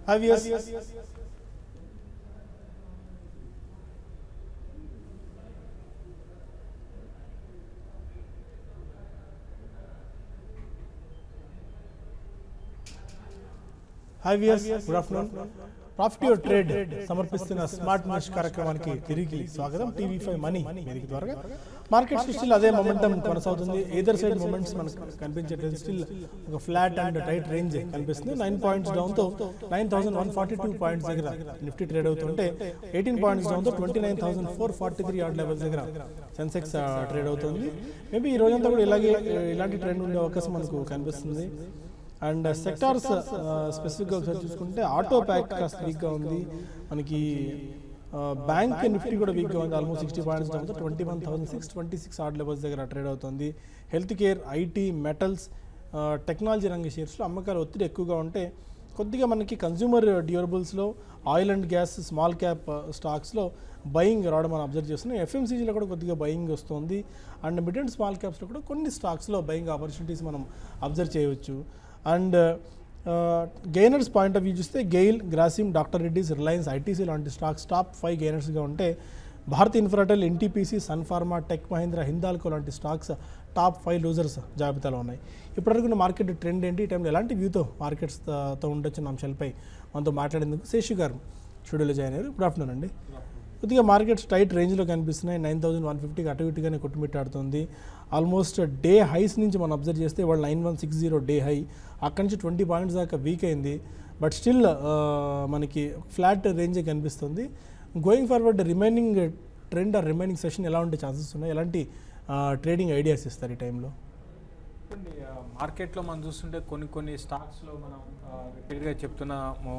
Have you? Good afternoon. Profit your trade సమర్పిస్తున్న smart మనిష్ కార్యక్రమానికి తిరిగి స్వాగతం. టీవీ5 మనీ వేదిక ద్వారా మార్కెట్స్ స్టిల్ అదే మొమెంటం కొనసాగుతుంది. ఎదర్ సైడ్ మూమెంట్స్ మనకు కనిపించట్లేదు. స్టిల్ ఒక ఫ్లాట్ అండ్ టైట్ రేంజ్ కనిపిస్తుంది. 9 పాయింట్స్ డౌన్ తో 9142 పాయింట్స్ దగ్గర నిఫ్టీ ట్రేడ్ అవుతుంటే 18 పాయింట్స్ డౌన్ తో 29443 ఆర్డ్ లెవెల్స్ దగ్గర సెన్సెక్స్ ట్రేడ్ అవుతుంది. మేబీ ఈ రోజంతా కూడా ఇలాంటి ట్రెండ్ ఉండే అవకాశం మనకు కనిపిస్తుంది. అండ్ సెక్టార్స్ స్పెసిఫిక్గా ఒకసారి చూసుకుంటే ఆటో ప్యాక్ కాస్త వీక్గా ఉంది. మనకి బ్యాంక్ నిఫ్టీ కూడా వీక్గా ఉంది. Almost 60 points down 21,626 odd levels దగ్గర ట్రేడ్ అవుతుంది. Health care, IT, metals, technology రంగ షేర్స్లో అమ్మకాలు ఒత్తిడి ఎక్కువగా ఉంటే కొద్దిగా మనకి కన్జ్యూమర్ డ్యూరబుల్స్లో, oil and gas, small cap స్టాక్స్లో బయింగ్ రావడం మనం అబ్జర్వ్ చేస్తున్నాం. ఎఫ్ఎంసీజీలో కూడా కొద్దిగా బయింగ్ వస్తుంది. అండ్ మిడ్ అండ్ స్మాల్ క్యాప్స్లో కూడా కొన్ని స్టాక్స్లో బయింగ్ ఆపర్చునిటీస్ మనం అబ్జర్వ్ చేయవచ్చు. And gainers point of view చూస్తే గెయిల్, గ్రాసిమ్, డాక్టర్ రెడ్డీస్, రిలయన్స్, ఐటీసీ లాంటి స్టాక్స్ టాప్ 5 గెయినర్స్గా ఉంటే భారత్ ఇన్ఫ్రాటెల్, ఎన్టీపీసీ, సన్ ఫార్మా, టెక్ మహీంద్రా, హిందాల్కో లాంటి స్టాక్స్ టాప్ 5 లూజర్స్ జాబితాలో ఉన్నాయి. ఇప్పటివరకు మార్కెట్ ట్రెండ్ ఏంటి, ఈ టైంలో ఎలాంటి వ్యూతో మార్కెట్స్తో ఉండొచ్చిన అంశాలపై మనతో మాట్లాడేందుకు శేషు గారు స్టూడియోలో జాయిన్ అయ్యారు. గుడ్ ఆఫ్టర్నూన్ అండి. కొద్దిగా మార్కెట్స్ టైట్ రేంజ్లో కనిపిస్తున్నాయి. 9150కి అటు ఇటుగానే కొట్టుమిట్టాడుతుంది. ఆల్మోస్ట్ డే హైస్ నుంచి మనం అబ్జర్వ్ చేస్తే వాళ్ళు 9160 డే హై, అక్కడి నుంచి 20 పాయింట్స్ దాకా వీక్ అయింది. బట్ స్టిల్ మనకి ఫ్లాట్ రేంజే కనిపిస్తుంది. Going forward remaining trend or remaining session ఎలా ఉండే ఛాన్సెస్ ఉన్నాయి, ఎలాంటి ట్రేడింగ్ ఐడియాస్ ఇస్తారు ఈ టైంలో? మార్కెట్లో మనం చూస్తుంటే కొన్ని స్టాక్స్లో మనం రిపీట్గా చెప్తున్నాము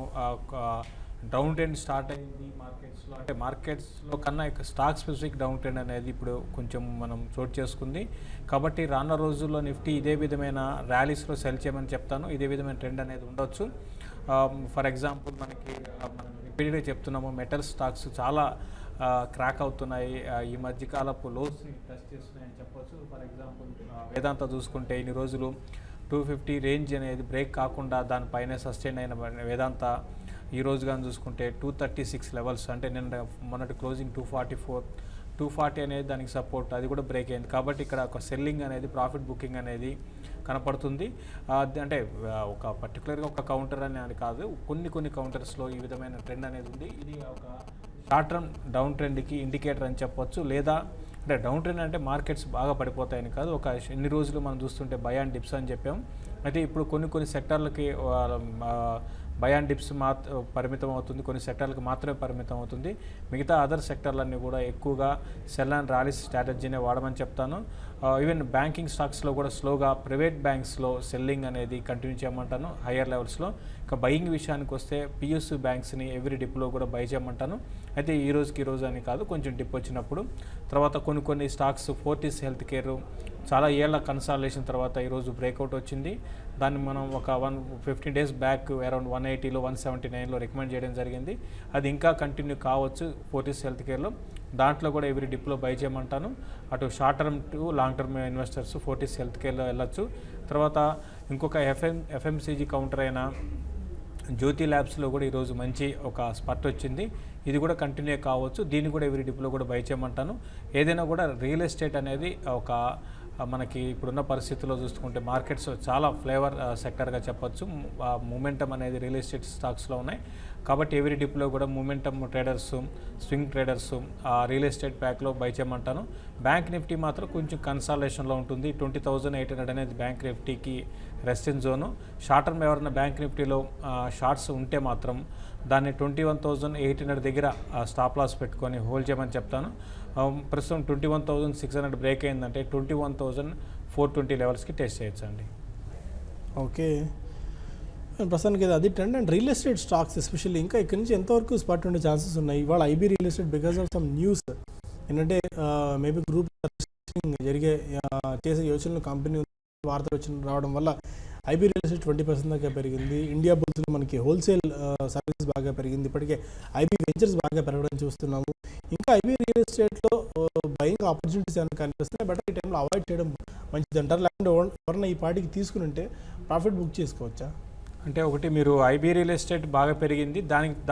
డౌన్ ట్రెండ్ స్టార్ట్ అయింది మార్కెట్స్లో. అంటే మార్కెట్స్లో కన్నా స్టాక్ స్పెసిఫిక్ డౌన్ ట్రెండ్ అనేది ఇప్పుడు కొంచెం మనం చోటు చేసుకుంది. కాబట్టి రానున్న రోజుల్లో నిఫ్టీ ఇదే విధమైన ర్యాలీస్లో సెల్ చేయమని చెప్తాను. ఇదే విధమైన ట్రెండ్ అనేది ఉండొచ్చు. ఫర్ ఎగ్జాంపుల్ మనకి మనం రిపీట్గా చెప్తున్నాము మెటల్ స్టాక్స్ చాలా క్రాక్ అవుతున్నాయి. ఈ మధ్యకాలపు లోస్ని టచ్ చేస్తున్నాయని చెప్పొచ్చు. ఫర్ ఎగ్జాంపుల్ వేదాంత చూసుకుంటే ఇన్ని రోజులు 250 రేంజ్ అనేది బ్రేక్ కాకుండా దానిపైనే సస్టైన్ అయిన వేదాంత ఈ రోజు కానీ చూసుకుంటే 236 లెవెల్స్, అంటే నిన్న మొన్నటి క్లోజింగ్ 240 అనేది దానికి సపోర్ట్, అది కూడా బ్రేక్ అయింది. కాబట్టి ఇక్కడ ఒక సెల్లింగ్ అనేది, ప్రాఫిట్ బుకింగ్ అనేది కనపడుతుంది. అంటే ఒక పర్టికులర్గా ఒక కౌంటర్ అని కాదు, కొన్ని కౌంటర్స్లో ఈ విధమైన ట్రెండ్ అనేది ఉంది. ఇది ఒక షార్ట్ టర్మ్ డౌన్ ట్రెండ్కి ఇండికేటర్ అని చెప్పొచ్చు. లేదా అంటే డౌన్ ట్రెండ్ అంటే మార్కెట్స్ బాగా పడిపోతాయని కాదు, ఒక ఎన్ని రోజులు మనం చూస్తుంటే బై అండ్ డిప్స్ అని చెప్పాం. అయితే ఇప్పుడు కొన్ని సెక్టార్లకి బై అండ్ డిప్స్ పరిమితం అవుతుంది, కొన్ని సెక్టార్లకు మాత్రమే పరిమితం అవుతుంది. మిగతా అదర్ సెక్టార్లన్నీ కూడా ఎక్కువగా సెల్ అండ్ ర్యాలీస్ స్ట్రాటజీనే వాడమని చెప్తాను. ఈవెన్ బ్యాంకింగ్ స్టాక్స్లో కూడా స్లోగా ప్రైవేట్ బ్యాంక్స్లో సెల్లింగ్ అనేది కంటిన్యూ చేయమంటాను హయ్యర్ లెవెల్స్లో. ఇక బయింగ్ విషయానికి వస్తే పిఎస్యూ బ్యాంక్స్ని ఎవ్రీ డిప్లో కూడా బై చేయమంటాను. అయితే ఈ రోజు అని కాదు, కొంచెం డిప్ వచ్చినప్పుడు. తర్వాత కొన్ని స్టాక్స్, ఫోర్టిస్ హెల్త్ కేర్ చాలా ఏళ్ల కన్సాలిడేషన్ తర్వాత ఈరోజు బ్రేక్అవుట్ వచ్చింది. దాన్ని మనం ఒక 15 డేస్ బ్యాక్ అరౌండ్ 180లో 179లో రికమెండ్ చేయడం జరిగింది. అది ఇంకా కంటిన్యూ కావచ్చు ఫోర్టిస్ హెల్త్ కేర్లో. దాంట్లో కూడా ఎవ్రీ డిప్లో బై చేయమంటాను. అటు short term to long term investors Fortis health కేర్లో వెళ్ళొచ్చు. తర్వాత ఇంకొక ఎఫ్ఎంసీజీ కౌంటర్ అయిన జ్యోతి ల్యాబ్స్లో కూడా ఈరోజు మంచి ఒక స్పర్ట్ వచ్చింది. ఇది కూడా కంటిన్యూ కావచ్చు. దీన్ని కూడా ఎవ్రీ డిప్లో కూడా బై చేయమంటాను. ఏదైనా కూడా రియల్ ఎస్టేట్ అనేది ఒక మనకి ఇప్పుడున్న పరిస్థితుల్లో చూసుకుంటే మార్కెట్స్ చాలా ఫ్లేవర్ సెక్టర్గా చెప్పొచ్చు. మూమెంటం అనేది రియల్ ఎస్టేట్ స్టాక్స్లో ఉన్నాయి. కాబట్టి ఎవ్రీ డిప్లో కూడా momentum traders, swing traders real estate ప్యాక్లో బై చేయమంటాను. బ్యాంక్ నిఫ్టీ మాత్రం కొంచెం కన్సాలేషన్లో ఉంటుంది. 20,800 అనేది బ్యాంక్ నిఫ్టీకి రెసిస్టెన్స్ జోను. షార్ట్ టర్మ్ ఎవరైనా బ్యాంక్ నిఫ్టీలో షార్ట్స్ ఉంటే మాత్రం దాన్ని 21,800 దగ్గర స్టాప్ లాస్ పెట్టుకొని హోల్డ్ చేయమని చెప్తాను. ప్రస్తుతం 21,600 బ్రేక్ అయిందంటే 21,420 లెవెల్స్కి టెస్ట్ చేయొచ్చు అండి. ఓకే, ప్రస్తుతానికి అది trend. And real estate stocks especially ఇంకా ఇక్కడి నుంచి ఎంతవరకు స్పాట్ ఉండే ఛాన్సెస్ ఉన్నాయి? ఇవాళ IB real estate because of some news ఏంటంటే మేబీ గ్రూప్ చేసే యోచనలు కంపెనీ వార్తలు రావడం వల్ల ఐబీ రియల్ ఎస్టేట్ 20% దాకా పెరిగింది. ఇండియా బుల్స్లో మనకి హోల్సేల్ సర్వీస్ బాగా పెరిగింది. ఇప్పటికే ఐబీ వెంచర్స్ బాగా పెరగడం చూస్తున్నాము. ఇంకా ఐబీ రియల్ ఎస్టేట్లో బయింగ్ ఆపర్చునిటీస్ ఏమైనా కనిపిస్తున్నాయి, బట్ ఈ టైంలో అవాయిడ్ చేయడం మంచిది అంటారు. లేకుంటే ఎవరన్నా ఈ పార్టీకి తీసుకుని ఉంటే ప్రాఫిట్ బుక్ చేసుకోవచ్చా? అంటే ఒకటి మీరు ఐబీ రియల్ ఎస్టేట్ బాగా పెరిగింది,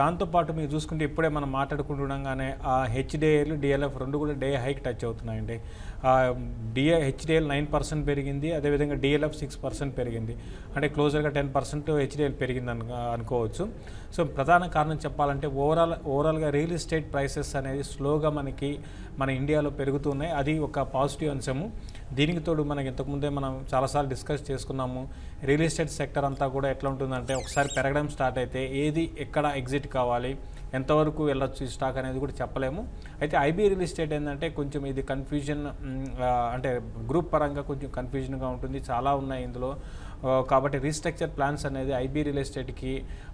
దాంతోపాటు మీరు చూసుకుంటే ఇప్పుడే మనం మాట్లాడుకుంటుండగానే ఆ హెచ్డిఎల్ డిఎల్ఎఫ్ రెండు కూడా డే హైక్ టచ్ అవుతున్నాయండి. హెచ్డిఎల్ 9% పెరిగింది, అదేవిధంగా డిఎల్ఎఫ్ 6% పెరిగింది. అంటే క్లోజర్గా 10% హెచ్డిఎల్ పెరిగింది అనుకోవచ్చు. సో ప్రధాన కారణం చెప్పాలంటే ఓవరాల్గా రియల్ ఎస్టేట్ ప్రైసెస్ అనేది స్లోగా మన ఇండియాలో పెరుగుతున్నాయి. అది ఒక పాజిటివ్ అంశము. దీనికి తోడు మనకి ఇంతకుముందే మనం చాలాసార్లు డిస్కస్ చేసుకున్నాము, రియల్ ఎస్టేట్ సెక్టర్ అంతా కూడా ఎట్లా ఉంటుందంటే ఒకసారి పెరగడం స్టార్ట్ అయితే ఏది ఎక్కడ ఎగ్జిట్ కావాలి, ఎంతవరకు వెళ్ళొచ్చు ఈ స్టాక్ అనేది కూడా చెప్పలేము. అయితే ఐబీ రియల్ ఎస్టేట్ ఏంటంటే కొంచెం ఇది కన్ఫ్యూజన్, అంటే గ్రూప్ పరంగా కొంచెం కన్ఫ్యూజన్గా ఉంటుంది, చాలా ఉన్నాయి ఇందులో. కాబట్టి రీస్ట్రక్చర్ ప్లాన్స్ అనేది ఐబీ రియల్ ఎస్టేట్కి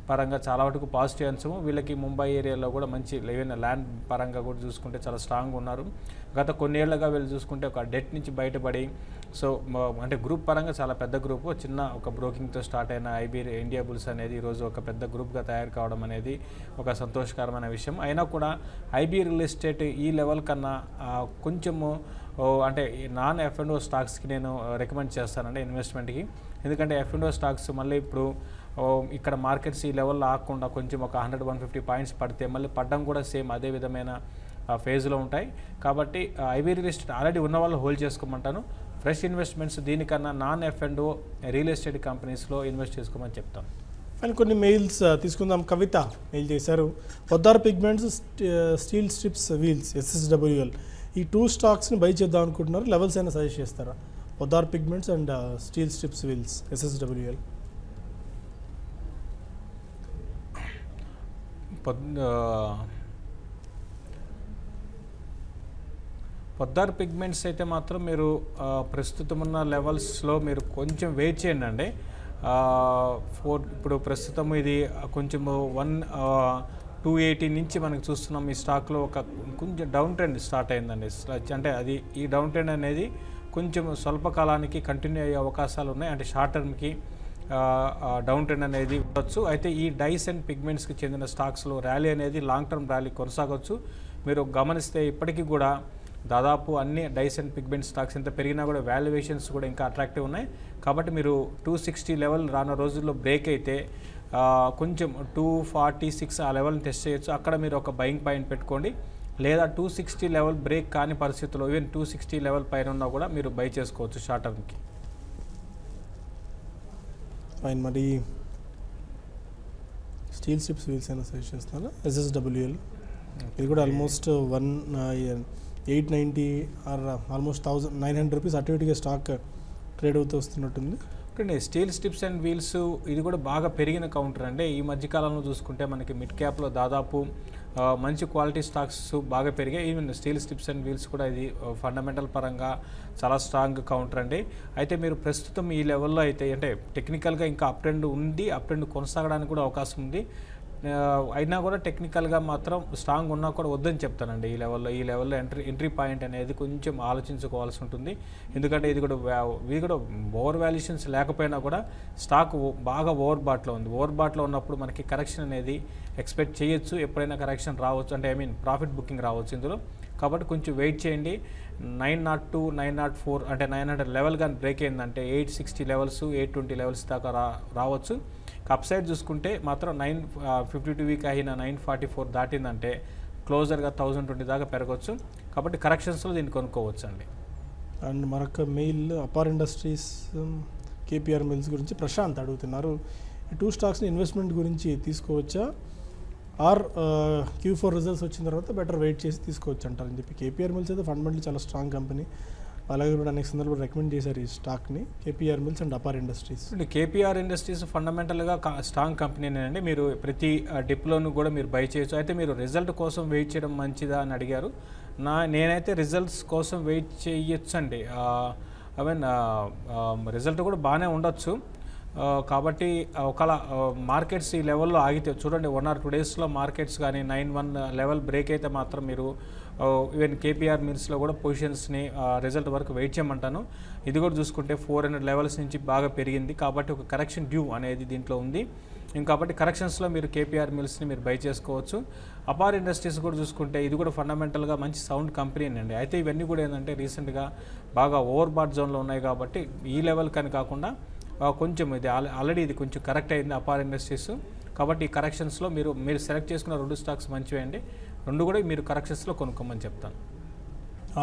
పరంగా చాలా వరకు పాజిటివ్ అంశము. వీళ్ళకి ముంబై ఏరియాలో కూడా మంచి ల్యాండ్ పరంగా కూడా చూసుకుంటే చాలా స్ట్రాంగ్ ఉన్నారు. గత కొన్నేళ్లుగా వీళ్ళు చూసుకుంటే ఒక డెట్ నుంచి బయటపడి, సో అంటే గ్రూప్ పరంగా చాలా పెద్ద గ్రూపు, చిన్న ఒక బ్రోకింగ్తో స్టార్ట్ అయిన ఐబీ ఇండియా బుల్స్ అనేది ఈరోజు ఒక పెద్ద గ్రూప్గా తయారు కావడం అనేది ఒక సంతోషకరమైన విషయం. అయినా కూడా ఐబీ రియల్ ఎస్టేట్ ఈ లెవెల్ కన్నా కొంచెము అంటే నాన్ F&O స్టాక్స్కి నేను రికమెండ్ చేస్తానండి ఇన్వెస్ట్మెంట్కి. ఎందుకంటే F&O స్టాక్స్ మళ్ళీ ఇప్పుడు ఇక్కడ మార్కెట్స్ ఈ లెవెల్లో ఆగకుండా కొంచెం ఒక 100-150 పాయింట్స్ పడితే మళ్ళీ పడడం కూడా సేమ్ అదే విధమైన ఫేజ్లో ఉంటాయి. కాబట్టి ఐబీ రియల్ ఎస్టేట్ ఆల్రెడీ ఉన్న వాళ్ళు హోల్డ్ చేసుకోమంటాను. ఫ్రెష్ ఇన్వెస్ట్మెంట్స్ దీనికన్నా నాన్ F&O రియల్ ఎస్టేట్ కంపెనీస్లో ఇన్వెస్ట్ చేసుకోమని చెప్తాను. అండ్ కొన్ని మెయిల్స్ తీసుకుందాం. కవిత మెయిల్ చేశారు, Poddar pigments, steel strips wheels SSWL ఈ 2 స్టాక్స్ని బై చేద్దాం అనుకుంటున్నారు, లెవెల్స్ అయినా సజెస్ట్ చేస్తారా? Poddar pigments and steel strips wheels SSWL. Poddar pigments అయితే మాత్రం మీరు ప్రస్తుతం ఉన్న లెవెల్స్లో మీరు కొంచెం వెయిట్ చేయండి అండి. ఇప్పుడు ప్రస్తుతం ఇది కొంచెం 280 నుంచి మనకు చూస్తున్నాం. ఈ స్టాక్లో ఒక కొంచెం డౌన్ ట్రెండ్ స్టార్ట్ అయిందండి. అంటే అది ఈ డౌన్ ట్రెండ్ అనేది కొంచెం స్వల్పకాలానికి కంటిన్యూ అయ్యే అవకాశాలు ఉన్నాయి. అంటే షార్ట్ టర్మ్కి డౌన్ ట్రెండ్ అనేది ఉండొచ్చు. అయితే ఈ డైస్ అండ్ పిగ్మెంట్స్కి చెందిన స్టాక్స్లో ర్యాలీ అనేది లాంగ్ టర్మ్ ర్యాలీ కొనసాగవచ్చు. మీరు గమనిస్తే ఇప్పటికీ కూడా దాదాపు అన్ని డైస్ అండ్ పిగ్మెంట్ స్టాక్స్ ఎంత పెరిగినా కూడా వాల్యుయేషన్స్ కూడా ఇంకా అట్రాక్టివ్ ఉన్నాయి. కాబట్టి మీరు 260 లెవెల్ రానున్న రోజుల్లో బ్రేక్ అయితే కొంచెం 246 ఆ లెవెల్ని టెస్ట్ చేయొచ్చు. అక్కడ మీరు ఒక బయింగ్ పాయింట్ పెట్టుకోండి. లేదా 260 లెవెల్ బ్రేక్ కాని పరిస్థితుల్లో ఈవెన్ 260 లెవెల్ పైన ఉన్నా కూడా మీరు బై చేసుకోవచ్చు షార్ట్ టర్మ్కి. ఫైన్. మరి స్టీల్ స్ట్రిప్స్ వీల్స్ అయినా సజెస్ట్ చేస్తారా? SSWL ఇది కూడా ఆల్మోస్ట్ 890 ఆర్ ఆల్మోస్ట్ 1900 రూపీస్ అటు ఇటుగా స్టాక్ ట్రేడ్ అవుతూ వస్తున్నట్టుంది. Okay, steel strips and wheels ఇది కూడా బాగా పెరిగిన కౌంటర్ అండి. ఈ మధ్యకాలంలో చూసుకుంటే మనకి మిడ్ క్యాప్లో దాదాపు మంచి క్వాలిటీ స్టాక్స్ బాగా పెరిగాయి. Even steel strips and wheels కూడా ఇది ఫండమెంటల్ పరంగా చాలా స్ట్రాంగ్ కౌంటర్ అండి. అయితే మీరు ప్రస్తుతం ఈ లెవెల్లో అయితే అంటే టెక్నికల్గా ఇంకా అప్ ట్రెండ్ ఉంది, అప్ ట్రెండ్ కొనసాగడానికి కూడా అవకాశం ఉంది. అయినా కూడా టెక్నికల్గా మాత్రం స్ట్రాంగ్ ఉన్నా కూడా వద్దని చెప్తానండి. ఈ లెవెల్లో ఎంట్రీ పాయింట్ అనేది కొంచెం ఆలోచించుకోవాల్సి ఉంటుంది. ఎందుకంటే ఇది కూడా ఓవర్ వాల్యుయేషన్స్ లేకపోయినా కూడా స్టాక్ బాగా ఓవర్ బాట్లో ఉంది. ఓవర్ బాట్లో ఉన్నప్పుడు మనకి కరెక్షన్ అనేది ఎక్స్పెక్ట్ చేయొచ్చు. ఎప్పుడైనా కరెక్షన్ రావచ్చు, అంటే ప్రాఫిట్ బుకింగ్ రావచ్చు ఇందులో. కాబట్టి కొంచెం వెయిట్ చేయండి. 902, 904 అంటే 900 లెవెల్ కానీ బ్రేక్ అయిందంటే 860 లెవెల్స్, 820 లెవెల్స్ దాకా రావచ్చు. అప్ సైడ్ చూసుకుంటే మాత్రం 952 వీక్ అయిన 944 దాటిందంటే క్లోజర్గా 1020 దాకా పెరగవచ్చు. కాబట్టి కరెక్షన్స్లో దీన్ని కొనుక్కోవచ్చు అండి. అండ్ మరొక mail Apar industries, KPR Mills గురించి ప్రశాంత్ అడుగుతున్నారు. ఈ 2 స్టాక్స్ని ఇన్వెస్ట్మెంట్ గురించి తీసుకోవచ్చా, ఆర్ Q4 రిజల్ట్స్ వచ్చిన తర్వాత బెటర్ వెయిట్ చేసి తీసుకోవచ్చు అంటారు అని చెప్పి. KPR మిల్స్ అయితే ఫండమెంటల్ చాలా స్ట్రాంగ్ కంపెనీ, అలాగే కూడా అనేక సందర్భాలు రికమెండ్ చేశారు ఈ స్టాక్ని. KPR mills and Apar industries. KPR industries ఫండమెంటల్గా స్ట్రాంగ్ కంపెనీనేనండి. మీరు ప్రతి డిప్లోను కూడా మీరు బై చేయొచ్చు. అయితే మీరు రిజల్ట్ కోసం వెయిట్ చేయడం మంచిదా అని అడిగారు. నేనైతే రిజల్ట్స్ కోసం వెయిట్ చేయొచ్చండి. రిజల్ట్ కూడా బాగానే ఉండొచ్చు. కాబట్టి ఒకవేళ మార్కెట్స్ ఈ లెవెల్లో ఆగితే చూడండి, 1 or 2 డేస్లో మార్కెట్స్ కానీ 91 లెవెల్ బ్రేక్ అయితే మాత్రం మీరు ఈవెన్ KPR మిల్స్లో కూడా పొజిషన్స్ని రిజల్ట్ వరకు వెయిట్ చేయమంటాను. ఇది కూడా చూసుకుంటే 400 లెవెల్స్ నుంచి బాగా పెరిగింది. కాబట్టి ఒక కరెక్షన్ డ్యూ అనేది దీంట్లో ఉంది. కాబట్టి కరెక్షన్స్లో మీరు KPR మిల్స్ని మీరు బై చేసుకోవచ్చు. అపార్ ఇండస్ట్రీస్ కూడా చూసుకుంటే ఇది కూడా ఫండమెంటల్గా మంచి సౌండ్ కంపెనీ అండి. అయితే ఇవన్నీ కూడా ఏంటంటే రీసెంట్గా బాగా ఓవర్ బాట్ జోన్లో ఉన్నాయి. కాబట్టి ఈ లెవెల్ కానీ కాకుండా కొంచెం ఇది ఆల్రెడీ ఇది కొంచెం కరెక్ట్ అయింది అపార్ ఇండస్ట్రీస్. కాబట్టి ఈ కరెక్షన్స్లో మీరు సెలెక్ట్ చేసుకున్న 2 స్టాక్స్ మంచివే అండి. 2 కూడా మీరు కరెక్షన్స్లో కొనుక్కోమని చెప్తాను.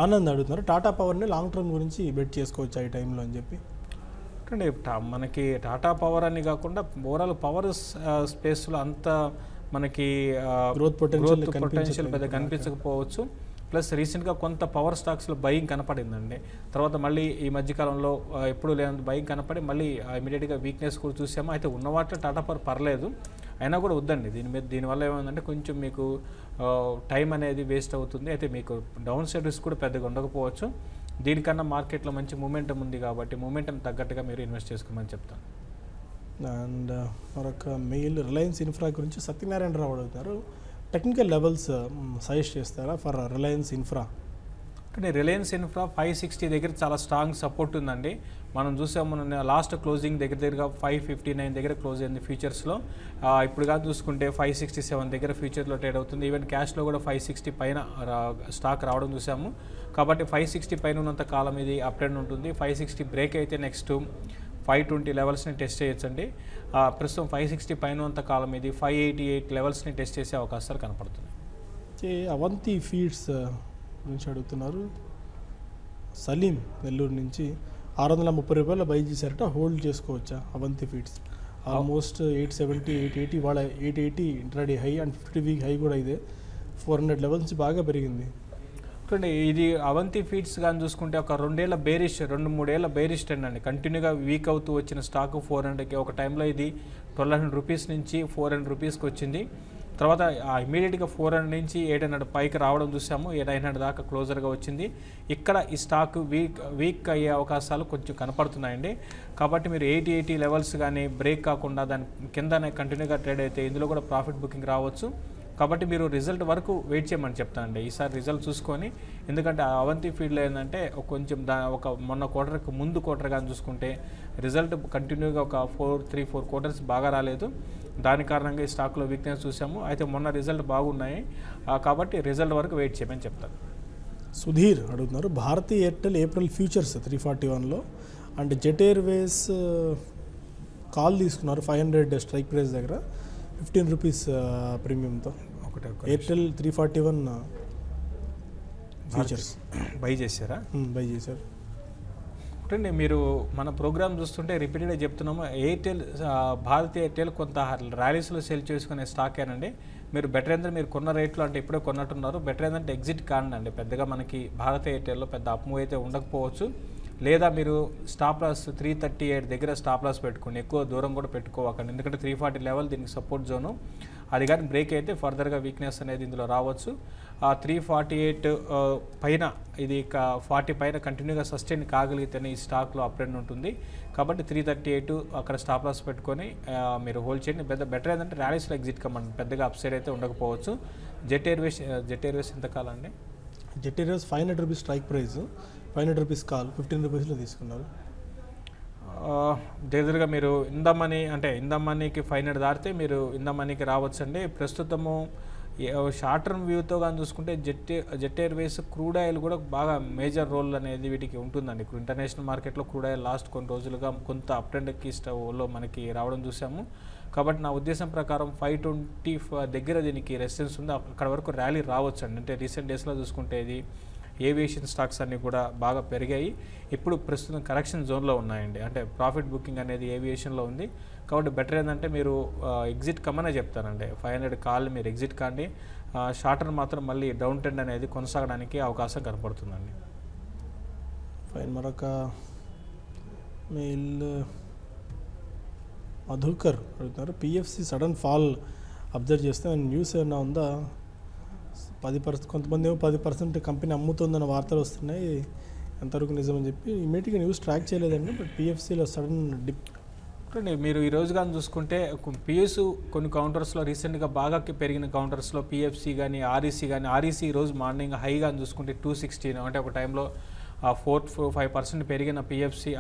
ఆనంద్ అడుగుతున్నారు టాటా పవర్ని లాంగ్ టర్మ్ గురించి బెట్ చేసుకోవచ్చు ఈ టైంలో అని చెప్పి. అంటే మనకి టాటా పవర్ అని కాకుండా ఓవరాల్ పవర్ స్పేస్లో అంత మనకి గ్రోత్ పొటెన్షియల్ పెద్ద కనిపించకపోవచ్చు. ప్లస్ రీసెంట్గా కొంత పవర్ స్టాక్స్లో బయింగ్ కనపడిందండి. తర్వాత మళ్ళీ ఈ మధ్యకాలంలో ఎప్పుడు లేనంత బయింగ్ కనపడి మళ్ళీ ఇమీడియట్గా వీక్నెస్ కూడా చూసాము. అయితే ఉన్న వాటిలో టాటా పవర్ పర్లేదు, అయినా కూడా వద్దండి దీనివల్ల ఏమైందంటే కొంచెం మీకు టైం అనేది వేస్ట్ అవుతుంది. అయితే మీకు డౌన్ సైడ్ రిస్క్ కూడా పెద్దగా ఉండకపోవచ్చు. దీనికన్నా మార్కెట్లో మంచి మూమెంటం ఉంది కాబట్టి మూమెంటం తగ్గట్టుగా మీరు ఇన్వెస్ట్ చేసుకోమని చెప్తాను. అండ్ మరొక మెయిల్ రిలయన్స్ ఇన్ఫ్రా గురించి సత్యనారాయణరావు అడుగుతారు, టెక్నికల్ లెవెల్స్ సజెస్ట్ చేస్తారా ఫర్ రిలయన్స్ ఇన్ఫ్రా? అంటే రిలయన్స్ ఇన్ఫ్రా 560 దగ్గర చాలా స్ట్రాంగ్ సపోర్ట్ ఉందండి. మనం చూసాము లాస్ట్ క్లోజింగ్ దగ్గరగా 559 దగ్గర క్లోజ్ అయింది ఫ్యూచర్స్లో. ఇప్పుడు కాదు చూసుకుంటే 567 దగ్గర ఫ్యూచర్లో ట్రేడ్ అవుతుంది. ఈవెన్ క్యాష్లో కూడా 560 పైన స్టాక్ రావడం చూసాము. కాబట్టి 560 పైన ఉన్నంత కాలం ఇది అప్ ట్రెండ్ ఉంటుంది. 560 బ్రేక్ అయితే నెక్స్ట్ 520 లెవెల్స్ని టెస్ట్ చేయొచ్చండి. ప్రస్తుతం 560 పైన ఉన్నంత కాలం ఇది 588 లెవెల్స్ని టెస్ట్ చేసే అవకాశాలు కనపడుతున్నాయి. అవంతి ఫీడ్స్ గురించి అడుగుతున్నారు సలీం నెల్లూరు నుంచి. 630 రూపాయలు బై చేశారట, హోల్డ్ చేసుకోవచ్చా అవంతి ఫీడ్స్? ఆల్మోస్ట్ 870 880 వాళ్ళ 880 intraday high and 50 week high కూడా ఇదే. 400 లెవెల్స్ నుంచి బాగా పెరిగింది. చూడండి, ఇది అవంతి ఫీడ్స్ కానీ చూసుకుంటే ఒక 2-3 ఏళ్ళ బేరిష్ ట్రెండ్ అండి. కంటిన్యూగా వీక్ అవుతూ వచ్చిన స్టాక్ 400కి ఒక టైంలో ఇది 1200 రూపీస్ నుంచి 400 రూపీస్కి వచ్చింది. తర్వాత ఇమీడియట్గా 400 నుంచి 800 పైకి రావడం చూసాము. 900 దాకా క్లోజర్గా వచ్చింది. ఇక్కడ ఈ స్టాక్ వీక్ అయ్యే అవకాశాలు కొంచెం కనపడుతున్నాయండి. కాబట్టి మీరు 80 లెవెల్స్ కానీ బ్రేక్ కాకుండా దాని కిందనే కంటిన్యూగా ట్రేడ్ అయితే ఇందులో కూడా ప్రాఫిట్ బుకింగ్ రావచ్చు. కాబట్టి మీరు రిజల్ట్ వరకు వెయిట్ చేయమని చెప్తానండి. ఈసారి రిజల్ట్ చూసుకొని, ఎందుకంటే అవంతి ఫీల్డ్లో ఏంటంటే కొంచెం ఒక మొన్న క్వార్టర్కి ముందు క్వార్టర్ కానీ చూసుకుంటే రిజల్ట్ కంటిన్యూగా ఒక 3-4 క్వార్టర్స్ బాగా రాలేదు. దాని కారణంగా ఈ స్టాక్లో వీక్నెస్ చూసాము. అయితే మొన్న రిజల్ట్ బాగున్నాయి కాబట్టి రిజల్ట్ వరకు వెయిట్ చేయమని చెప్తాను. సుధీర్ అడుగుతున్నారు భారతీ ఎయిర్టెల్ ఏప్రిల్ ఫ్యూచర్స్ 341లో అండ్ జెట్ ఎయిర్వేస్ కాల్ తీసుకున్నారు 500 స్ట్రైక్ ప్రైస్ దగ్గర 15 రూపీస్ ప్రీమియంతో. ఎయిర్టెల్ 341 ఫ్యూచర్స్ బై చేశారా? బై చేశారు. ఒకటండి, మీరు మన ప్రోగ్రామ్ చూస్తుంటే రిపీటెడ్గా చెప్తున్నాము, భారతీ ఎయిర్టెల్ కొంత ర్యాలీస్లో సెల్ చేసుకునే స్టాకేనండి. మీరు బెటర్ ఏంటంటే మీరు కొన్న రేట్లో అంటే ఇప్పుడే కొన్నట్టున్నారు. బెటర్ ఏంటంటే ఎగ్జిట్ కాండి. పెద్దగా మనకి భారతీ ఎయిర్టెల్లో పెద్ద అప్ మూవ్ అయితే ఉండకపోవచ్చు. లేదా మీరు స్టాప్ లాస్ 338 దగ్గర స్టాప్ లాస్ పెట్టుకోండి. ఎక్కువ దూరం కూడా పెట్టుకోవకండి, ఎందుకంటే 340 లెవెల్ దీనికి సపోర్ట్ జోను. అది కానీ బ్రేక్ అయితే ఫర్దర్గా వీక్నెస్ అనేది ఇందులో రావచ్చు. 348 పైన ఇది 40 పైన కంటిన్యూగా సస్టైన్ కాగలిగితేనే ఈ స్టాక్లో అప్ ట్రెండ్ ఉంటుంది. కాబట్టి 338 అక్కడ స్టాప్ లాస్ పెట్టుకొని మీరు హోల్డ్ చేయండి. బెటర్ ఏంటంటే ర్యాలీస్లో ఎగ్జిట్ కమ్మండి. పెద్దగా అప్ సైడ్ అయితే ఉండకపోవచ్చు. జెట్ ఎయిర్వేస్ ఎంతకాలం అండి? Jet Airways 500 rupees strike price, 500 rupees call, 15 రూపీస్లో తీసుకున్నారు. దగ్గరగా మీరు ఇందమ్మనీకి 500 దాటితే మీరు ఇందమ్మనీకి రావచ్చండి. ప్రస్తుతము షార్ట్ టర్మ్ వ్యూతో కానీ చూసుకుంటే జెట్ ఎయిర్వేస్ క్రూడ్ ఆయిల్ కూడా బాగా మేజర్ రోల్ అనేది వీటికి ఉంటుందండి. ఇప్పుడు ఇంటర్నేషనల్ మార్కెట్లో క్రూడ్ ఆయిల్ లాస్ట్ కొన్ని రోజులుగా కొంత అప్ ట్రెండ్కి స్టవ్లో మనకి రావడం చూసాము. కాబట్టి నా ఉద్దేశం ప్రకారం 520 దగ్గర దీనికి రెసిస్టెన్స్ ఉంది. అక్కడ వరకు ర్యాలీ రావచ్చు అండి. అంటే రీసెంట్ డేస్లో చూసుకుంటే ఇది ఏవియేషన్ స్టాక్స్ అన్నీ కూడా బాగా పెరిగాయి. ఇప్పుడు ప్రస్తుతం కరెక్షన్ జోన్లో ఉన్నాయండి. అంటే ప్రాఫిట్ బుకింగ్ అనేది ఏవియేషన్లో ఉంది. కాబట్టి బెటర్ ఏంటంటే మీరు ఎగ్జిట్ కమ్మనే చెప్తానండి. 500 కాల్ మీరు ఎగ్జిట్ కాండి. షార్టర్ మాత్రం మళ్ళీ డౌన్ ట్రెండ్ అనేది కొనసాగడానికి అవకాశం కనపడుతుందండి. ఫైన్. మరొక మెయిల్ మధుకర్ అడుగుతున్నారు పిఎఫ్సి సడన్ ఫాల్ అబ్జర్వ్ చేస్తే న్యూస్ ఏమైనా ఉందా? 10% కొంతమంది ఏమో 10% కంపెనీ అమ్ముతుందన్న వార్తలు వస్తున్నాయి, ఎంతవరకు నిజమని చెప్పి ఇమీడియట్గా న్యూస్ ట్రాక్ చేయలేదండి. బట్ పిఎఫ్సిలో సడన్ డిప్. మీరు ఈ రోజు కానీ చూసుకుంటే పిఎస్ కొన్ని కౌంటర్స్లో రీసెంట్గా బాగా పెరిగిన కౌంటర్స్లో పిఎఫ్సి కానీ ఆర్ఈసీ ఈరోజు మార్నింగ్ హై కానీ చూసుకుంటే 216, అంటే ఒక టైంలో 4-5% పెరిగిన పిఎఫ్సి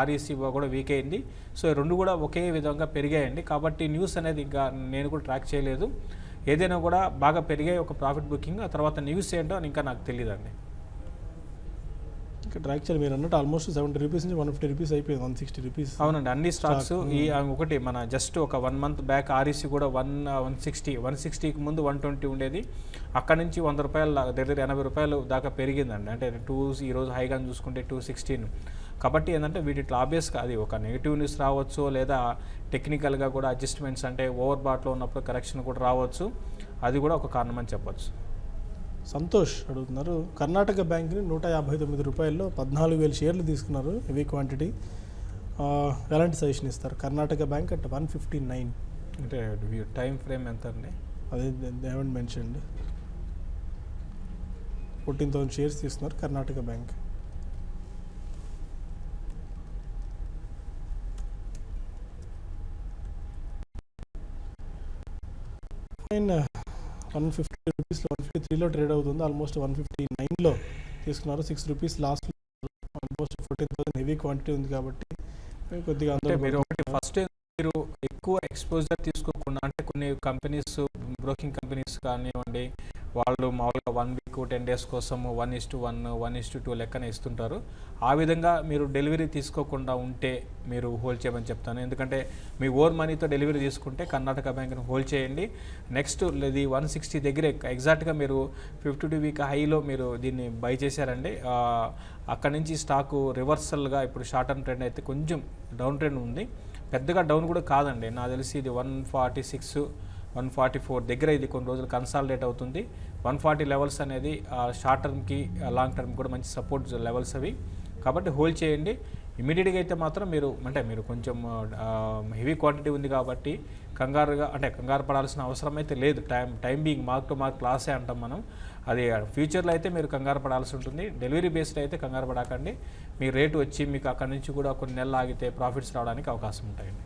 ఆర్ఈసీ కూడా వీక్ అయింది. సో ఈ రెండు కూడా ఒకే విధంగా పెరిగాయండి. కాబట్టి న్యూస్ అనేది ఇంకా నేను కూడా ట్రాక్ చేయలేదు. ఏదైనా కూడా బాగా పెరిగాయి ఒక ప్రాఫిట్ బుకింగ్, ఆ తర్వాత న్యూస్ ఏంటో అని ఇంకా నాకు తెలియదండి. ఇక్కడ యాక్చువల్ మీరు అన్నట్టు ఆల్మోస్ట్ 70 రూపీస్ నుంచి 150 రూపీస్ అయిపోయింది, 160 రూపీస్. అవునండి, అన్ని స్టాక్స్ ఈ ఒకటి మన జస్ట్ ఒక 1 మంత్ బ్యాక్ ఆర్ఈసీ కూడా 160కి ముందు 120 ఉండేది. అక్కడ నుంచి 100 రూపాయలు దగ్గర 80 రూపాయలు దాకా పెరిగిందండి. అంటే ఈరోజు హైగా చూసుకుంటే 216. కాబట్టి ఏంటంటే వీటిలో ఆబ్వియస్గా అది ఒక నెగిటివ్ న్యూస్ రావచ్చు, లేదా టెక్నికల్గా కూడా అడ్జస్ట్మెంట్స్ అంటే ఓవర్ బాట్లో ఉన్నప్పుడు కరెక్షన్ కూడా రావచ్చు. అది కూడా ఒక కారణం అని చెప్పొచ్చు. సంతోష్ అడుగుతున్నారు, కర్ణాటక బ్యాంక్ని 159 రూపాయల్లో 14,000 షేర్లు తీసుకున్నారు, హెవీ క్వాంటిటీ. ఎలాంటి సజెషన్ ఇస్తారు? Karnataka bank at 159. అంటే టైం ఫ్రేమ్ ఎంత అండి? అదే హెవెంట్ మెన్షన్. 14,000 షేర్స్ తీసుకున్నారు కర్ణాటక బ్యాంక్. ఫైన్. 150 రూపీస్లో 153లో ట్రేడ్ అవుతుంది. ఆల్మోస్ట్ 159లో తీసుకున్నారు. 6 rupees last. Almost 14,000 heavy quantity ఉంది కాబట్టి కొద్దిగా మీరు ఒకటి ఫస్ట్ మీరు ఎక్కువ ఎక్స్పోజర్ తీసుకోకుండా, అంటే కొన్ని కంపెనీస్ బ్రోకింగ్ కంపెనీస్ కానివ్వండి, వాళ్ళు మామూలుగా 1 వీక్ 10 డేస్ కోసం 1:1 1:2 లెక్కన ఇస్తుంటారు. ఆ విధంగా మీరు డెలివరీ తీసుకోకుండా ఉంటే మీరు హోల్డ్ చేయమని చెప్తాను. ఎందుకంటే మీ ఓన్ మనీతో డెలివరీ తీసుకుంటే కర్ణాటక బ్యాంక్ని హోల్డ్ చేయండి. నెక్స్ట్ ఇది 160 దగ్గరే ఎగ్జాక్ట్గా మీరు 52 వీక్ హైలో మీరు దీన్ని బై చేశారండి. అక్కడ నుంచి స్టాకు రివర్సల్గా ఇప్పుడు షార్ట్ టర్మ్ ట్రెండ్ అయితే కొంచెం డౌన్ ట్రెండ్ ఉంది. పెద్దగా డౌన్ కూడా కాదండి, నాకు తెలిసి ఇది 146 144 దగ్గర ఇది కొన్ని రోజులు కన్సాలిడేట్ అవుతుంది. 140 లెవెల్స్ అనేది షార్ట్ టర్మ్కి లాంగ్ టర్మ్ కూడా మంచి సపోర్ట్ లెవెల్స్ అవి. కాబట్టి హోల్డ్ చేయండి. ఇమీడియట్గా అయితే మాత్రం మీరు కొంచెం హెవీ క్వాంటిటీ ఉంది కాబట్టి కంగారు పడాల్సిన అవసరం అయితే లేదు. Time being mark to market లాసే అంటాం మనం. అది ఫ్యూచర్లో అయితే మీరు కంగారు పడాల్సి ఉంటుంది. డెలివరీ బేస్డ్ అయితే కంగారు పడకండి. మీ రేటు వచ్చి మీకు అక్కడి నుంచి కూడా కొన్ని నెలలు ఆగితే ప్రాఫిట్స్ రావడానికి అవకాశం ఉంటాయండి.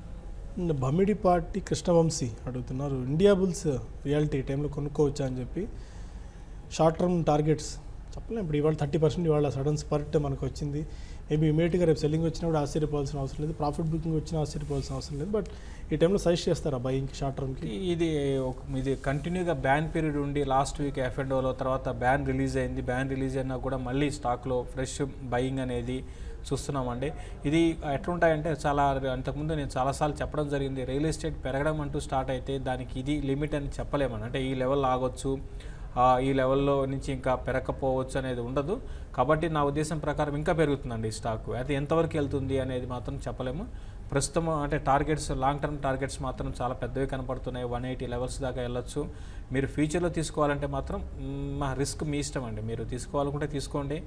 బమ్మిడిపాటి కృష్ణవంశీ అడుగుతున్నారు, ఇండియా బుల్స్ రియాలిటీ టైంలో కొనుక్కోవచ్చా అని చెప్పి. షార్ట్ టర్మ్ టార్గెట్స్ చెప్పలేం. ఇప్పుడు ఇవాళ 30% ఇవాళ సడన్ స్పర్ట్ మనకు వచ్చింది. మేబీ ఇమీడియట్గా రేపు సెల్లింగ్ వచ్చినప్పుడు ఆశ్చర్యపోవాల్సిన అవసరం లేదు, ప్రాఫిట్ బుకింగ్ వచ్చినా ఆశ్చర్యపోవాల్సిన అవసరం లేదు. బట్ ఈ టైంలో సజెస్ట్ చేస్తారా బయింగ్కి షార్ట్ టర్మ్కి? ఇది కంటిన్యూగా బ్యాన్ పీరియడ్ ఉండి లాస్ట్ వీక్ F&Oలో తర్వాత బ్యాన్ రిలీజ్ అయింది. బ్యాన్ రిలీజ్ అయినా కూడా మళ్ళీ స్టాక్లో ఫ్రెష్ బయింగ్ అనేది చూస్తున్నామండి. ఇది ఎట్లుంటాయంటే అంతకుముందు నేను చాలాసార్లు చెప్పడం జరిగింది, రియల్ ఎస్టేట్ పెరగడం అంటూ స్టార్ట్ అయితే దానికి ఇది లిమిట్ అని చెప్పలేమని. అంటే ఈ లెవెల్ ఆగొచ్చు, ఈ లెవెల్లో నుంచి ఇంకా పెరగకపోవచ్చు అనేది ఉండదు. కాబట్టి నా ఉద్దేశం ప్రకారం ఇంకా పెరుగుతుందండి ఈ స్టాక్. అయితే ఎంతవరకు వెళ్తుంది అనేది మాత్రం చెప్పలేము. ప్రస్తుతం అంటే టార్గెట్స్, లాంగ్ టర్మ్ టార్గెట్స్ మాత్రం చాలా పెద్దవి కనపడుతున్నాయి. 180 లెవెల్స్ దాకా వెళ్ళొచ్చు. మీరు ఫ్యూచర్లో తీసుకోవాలంటే మాత్రం మా రిస్క్ మీ ఇష్టం అండి. మీరు తీసుకోవాలనుకుంటే తీసుకోండి.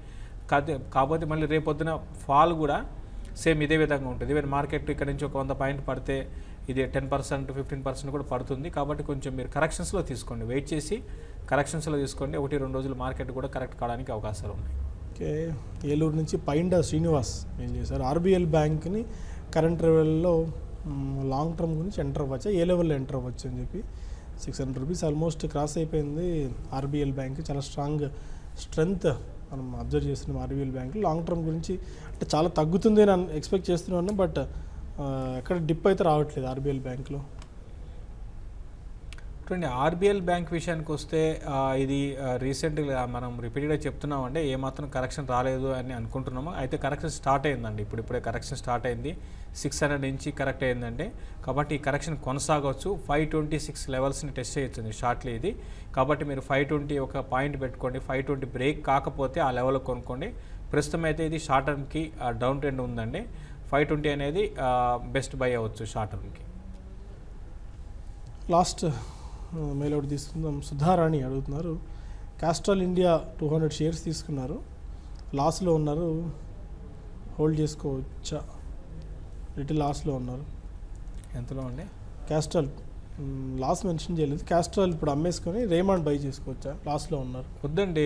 కాకపోతే మళ్ళీ రేపొద్దున ఫాల్ కూడా సేమ్ ఇదే విధంగా ఉంటుంది. ఈవెన్ మార్కెట్ ఇక్కడ నుంచి ఒక 100 పాయింట్ పడితే ఇది 10% 15% కూడా పడుతుంది. కాబట్టి కొంచెం మీరు కరెక్షన్స్లో తీసుకోండి, వెయిట్ చేసి కరెక్షన్స్లో తీసుకోండి. 1-2 రోజులు మార్కెట్ కూడా కరెక్ట్ కావడానికి అవకాశాలు ఉన్నాయి. ఓకే. ఏలూరు నుంచి పైండా శ్రీనివాస్ ఏం చేశారు, ఆర్బీఎల్ బ్యాంక్ని కరెంట్ లెవెల్లో లాంగ్ టర్మ్ గురించి ఎంటర్ అవ్వచ్చా, ఏ లెవెల్లో ఎంటర్ అవ్వచ్చు అని చెప్పి. 600 రూపీస్ ఆల్మోస్ట్ క్రాస్ అయిపోయింది ఆర్బీఎల్ బ్యాంక్. చాలా స్ట్రెంగ్త్ మనం అబ్జర్వ్ చేస్తున్నాం ఆర్బీఎల్ బ్యాంక్. లాంగ్ టర్మ్ గురించి అంటే చాలా తగ్గుతుంది అని ఎక్స్పెక్ట్ చేస్తున్నాను. బట్ ఎక్కడ డిప్ అయితే రావట్లేదు ఆర్బీఎల్ బ్యాంక్లో. చూడండి, ఆర్బీఎల్ బ్యాంక్ విషయానికి వస్తే ఇది రీసెంట్గా మనం రిపీటెడ్గా చెప్తున్నామంటే ఏమాత్రం కరెక్షన్ రాలేదు అని అనుకుంటున్నాము. అయితే కరెక్షన్ స్టార్ట్ అయిందండి. ఇప్పుడే కరెక్షన్ స్టార్ట్ అయింది. 600 నుంచి కరెక్ట్ అయిందండి. కాబట్టి ఈ కరెక్షన్ కొనసాగవచ్చు. 526 లెవెల్స్ని టెస్ట్ చేయొచ్చు షార్ట్లీ ఇది. కాబట్టి మీరు 520 ఒక పాయింట్ పెట్టుకోండి. 520 బ్రేక్ కాకపోతే ఆ లెవెల్లో కొనుక్కోండి. ప్రస్తుతం అయితే ఇది షార్ట్ టర్మ్కి డౌన్ ట్రెండ్ ఉందండి. 520 అనేది బెస్ట్ బై అవ్వచ్చు షార్ట్ టర్మ్కి. లాస్ట్ మెయిల్ అవుట్ తీసుకుందాం. సుధారాణి అడుగుతున్నారు, కాస్ట్రాల్ ఇండియా 200 షేర్స్ తీసుకున్నారు, లాస్లో ఉన్నారు, హోల్డ్ చేసుకోవచ్చా? లిటిల్ లాస్లో ఉన్నారు. ఎంతలో అండి? కాస్ట్రాల్ లాస్ మెన్షన్ చేయలేదు. కాస్ట్రాల్ ఇప్పుడు అమ్మేసుకొని రేమాండ్ బై చేసుకోవచ్చా? లాస్లో ఉన్నారు. వద్దండి,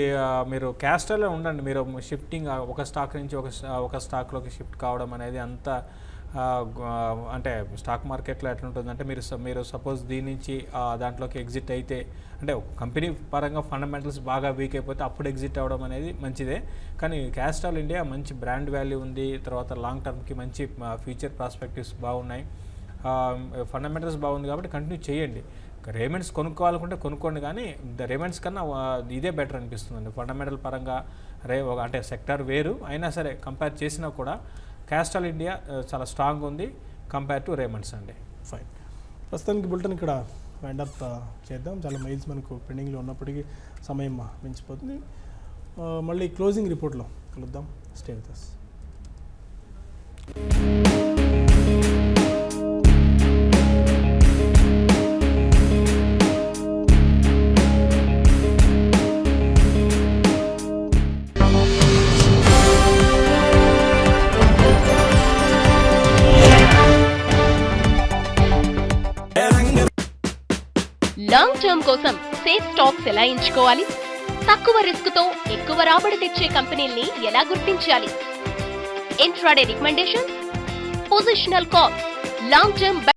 మీరు కాస్ట్రాల్లో ఉండండి. మీరు షిఫ్టింగ్ ఒక స్టాక్ నుంచి ఒక స్టాక్లోకి షిఫ్ట్ కావడం అనేది అంత అంటే స్టాక్ మార్కెట్లో ఎట్లుంటుందంటే మీరు సపోజ్ దీని నుంచి దాంట్లోకి ఎగ్జిట్ అయితే, అంటే కంపెనీ పరంగా ఫండమెంటల్స్ బాగా వీక్ అయిపోతే అప్పుడు ఎగ్జిట్ అవ్వడం అనేది మంచిదే. కానీ కాస్ట్రాల్ ఇండియా మంచి బ్రాండ్ వాల్యూ ఉంది, తర్వాత లాంగ్ టర్మ్కి మంచి ఫ్యూచర్ ప్రాస్పెక్టివ్స్ బాగున్నాయి, ఫండమెంటల్స్ బాగుంది కాబట్టి కంటిన్యూ చేయండి. రేమండ్స్ కొనుక్కోవాలనుకుంటే కొనుక్కోండి, కానీ రేమండ్స్ కన్నా ఇదే బెటర్ అనిపిస్తుందండి ఫండమెంటల్ పరంగా. అంటే సెక్టర్ వేరు అయినా సరే కంపేర్ చేసినా కూడా క్యాస్ట్రాల్ ఇండియా చాలా స్ట్రాంగ్ ఉంది కంపేర్ టు రేమండ్స్ అండి. ఫైన్. ప్రస్తుతానికి బులెటిన్ ఇక్కడ వైండ్ అప్ చేద్దాం. చాలా మెయిల్స్ మనకు పెండింగ్లో ఉన్నప్పటికీ సమయం మించిపోతుంది. మళ్ళీ క్లోజింగ్ రిపోర్ట్లో కలుద్దాం. Stay with us. Long term కోసం సేఫ్ స్టాక్స్ ఎలా ఎంచుకోవాలి? తక్కువ రిస్క్ తో ఎక్కువ రాబడి తెచ్చే కంపెనీల్ని ఎలా గుర్తించాలి? Intraday recommendations, positional calls, long term